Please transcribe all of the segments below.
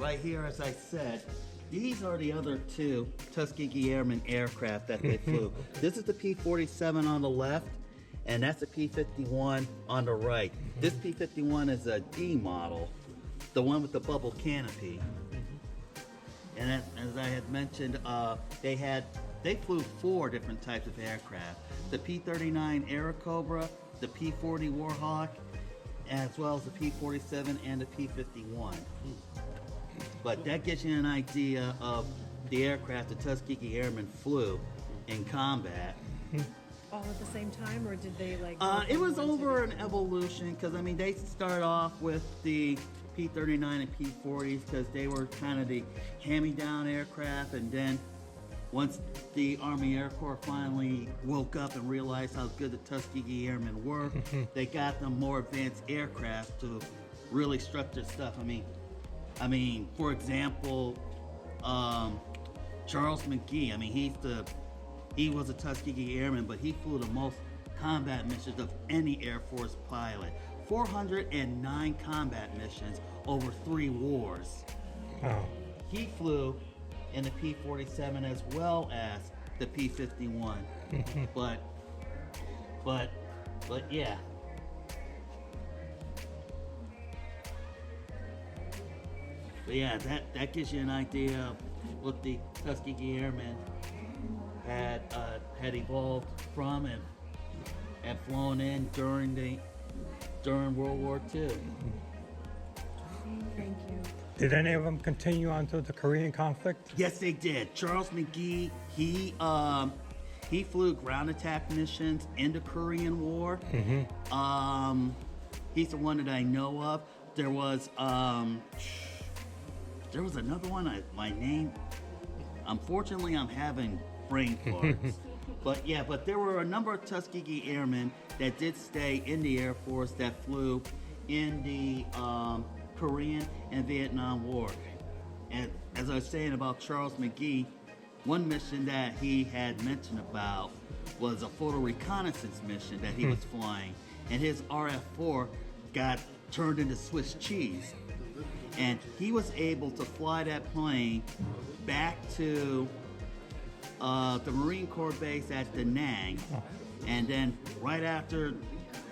right here, as I said, these are the other two Tuskegee Airmen aircraft that they flew. This is the P-47 on the left, and that's the P-51 on the right. This P-51 is a D model, the one with the bubble canopy. And as I had mentioned, they flew 4 different types of aircraft. The P-39 Airacobra, the P-40 Warhawk, as well as the P-47 and the P-51. But that gives you an idea of the aircraft the Tuskegee Airmen flew in combat. All at the same time, or did they like? It was over an evolution, because I mean they started off with the P-39 and P-40s because they were kind of the hand-me-down aircraft, and then once the Army Air Corps finally woke up and realized how good the Tuskegee Airmen were, they got them more advanced aircraft to really structure stuff. I mean, for example, Charles McGee. I mean, he was a Tuskegee Airman, but he flew the most combat missions of any Air Force pilot. 409 combat missions over 3 wars. Wow. He flew in the P-47 as well as the P-51. but yeah. But yeah, that gives you an idea of what the Tuskegee Airmen had evolved from and flown in during World War II. Thank you. Did any of them continue on to the Korean conflict? Yes, they did. Charles McGee, he flew ground attack missions in the Korean War. He's the one that I know of. There was another one. My name. Unfortunately, I'm having brain farts. But there were a number of Tuskegee Airmen that did stay in the Air Force that flew in the Korean and Vietnam War. And as I was saying about Charles McGee, one mission that he had mentioned about was a photo reconnaissance mission that he was flying, and his RF-4 got turned into Swiss cheese. And he was able to fly that plane back to the Marine Corps base at Da Nang, and then right after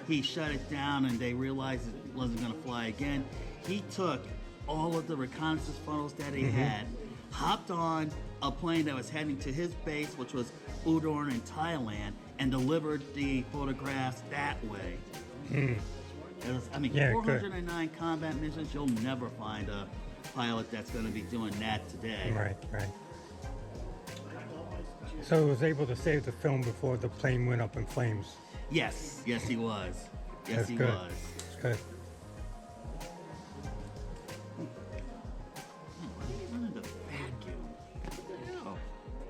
he shut it down and they realized it wasn't going to fly again, he took all of the reconnaissance photos that he had, hopped on a plane that was heading to his base, which was Udon in Thailand, and delivered the photographs that way. I mean, 409 combat missions, you'll never find a pilot that's going to be doing that today. Right. So he was able to save the film before the plane went up in flames. Yes, he was. Yes, That's he good. was. That's good. Running the vacuum.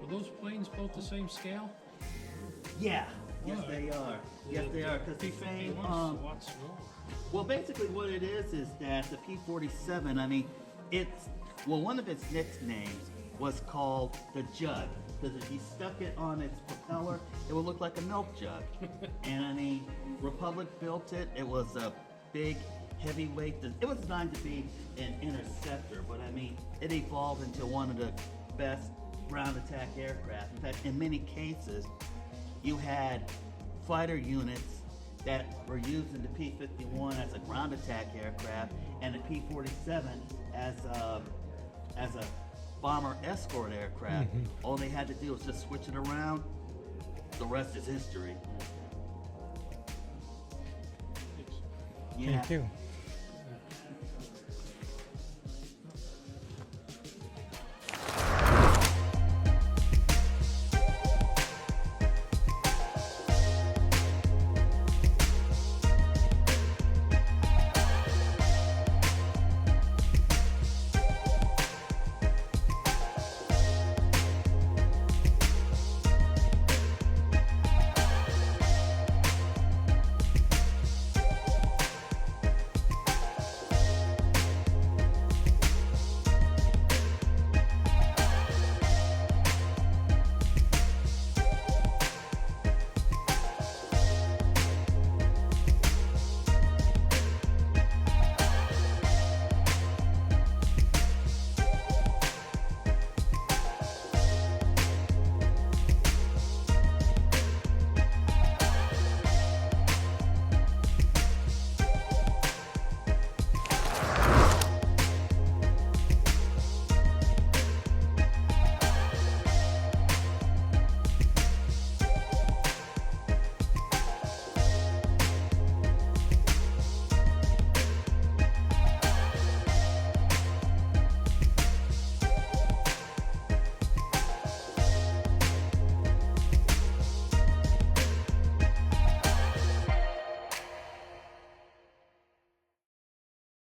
Were those planes both the same scale? Yeah. Yes, they are. Yes, they are. Because the same. What's wrong? Well, basically, what it is that the P-47. I mean, one of its nicknames was called the Jug, because if you stuck it on its propeller, it would look like a milk jug. And I mean, Republic built it. It was a big, heavyweight. It was designed to be an interceptor, but I mean, it evolved into one of the best ground attack aircraft. In fact, in many cases, you had fighter units that were using the P-51 as a ground attack aircraft and the P-47 as a bomber escort aircraft. All they had to do was just switch it around. The rest is history. Yeah. Thank you.